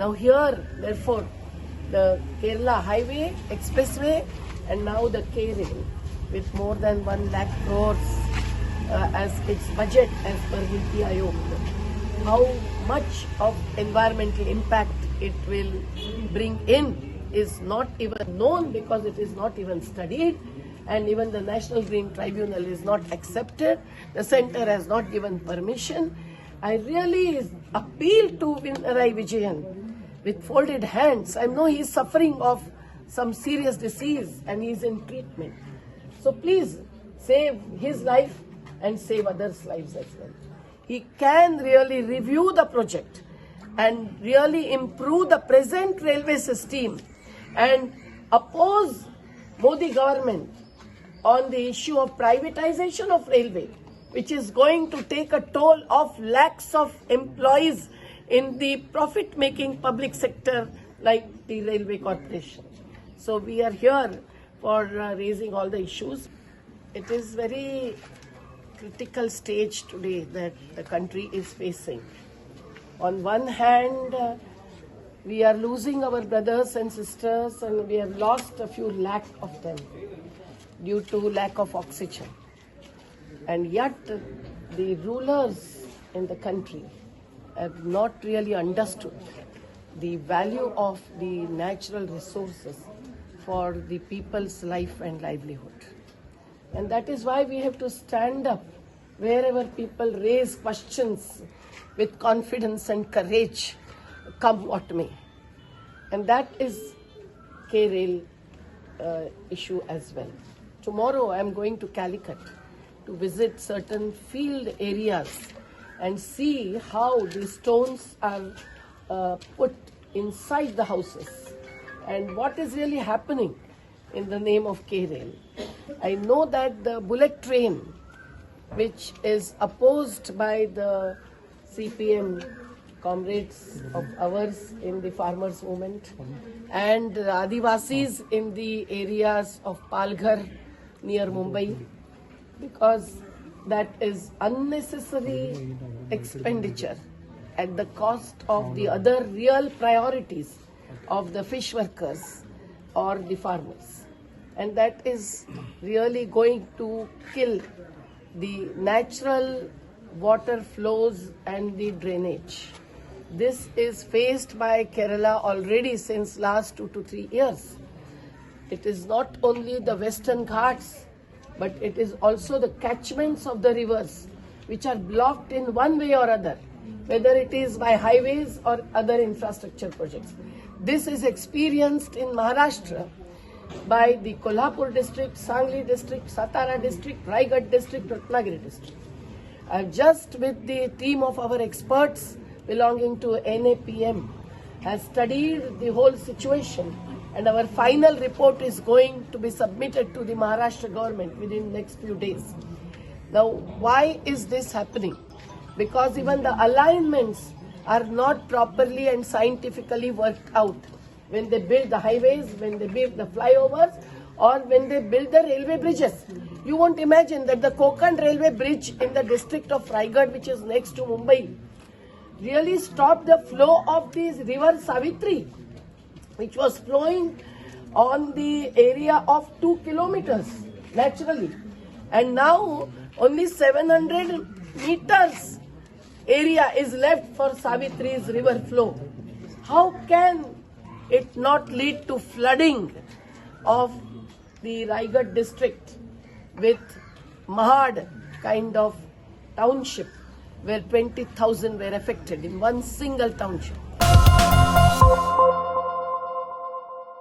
Now here, therefore, the Kerala Highway, Expressway, and now the K-Rail with more than 1 lakh crores as its budget as per Niti Aayog. How much of environmental impact it will bring in is not even known because it is not even studied, and even the National Green Tribunal is not accepted. The centre has not given permission. I really appeal to Pinarayi Vijayan with folded hands. I know he is suffering of some serious disease and he is in treatment. So please save his life and save others' lives as well. He can really review the project and really improve the present railway system and oppose Modi government on the issue of privatization of railway, which is going to take a toll of lakhs of employees in the profit-making public sector like the Railway Corporation. So we are here for raising all the issues. It is very critical stage today that the country is facing. On one hand, we are losing our brothers and sisters, and we have lost a few lakh of them due to lack of oxygen. And yet, the rulers in the country have not really understood the value of the natural resources for the people's life and livelihood. And that is why we have to stand up wherever people raise questions with confidence and courage, come what may. And that is K-Rail issue as well. Tomorrow I am going to Calicut to visit certain field areas and see how the stones are put inside the houses and what is really happening in the name of K-Rail. I know that the bullet train, which is opposed by the CPM comrades of ours in the farmers' movement and Adivasis in the areas of Palghar near Mumbai, because that is unnecessary expenditure at the cost of the other real priorities of the fish workers or the farmers. And that is really going to kill the natural water flows and the drainage. This is faced by Kerala already since last 2 to 3 years. It is not only the Western Ghats, but it is also the catchments of the rivers which are blocked in one way or other, whether it is by highways or other infrastructure projects. This is experienced in Maharashtra by the Kolhapur district, Sangli district, Satara district, Raigad district, Ratnagiri district. I've just with the team of our experts belonging to NAPM has studied the whole situation, and our final report is going to be submitted to the Maharashtra government within the next few days. Now, why is this happening? Because even the alignments are not properly and scientifically worked out when they build the highways, when they build the flyovers, or when they build the railway bridges. You won't imagine that the Konkan railway bridge in the district of Raigad, which is next to Mumbai, really stopped the flow of the river Savitri, which was flowing on the area of 2 kilometers naturally. And now only 700 meters area is left for Savitri's river flow. How can it not lead to flooding of the Raigad district with Mahad kind of township where 20,000 were affected in one single township?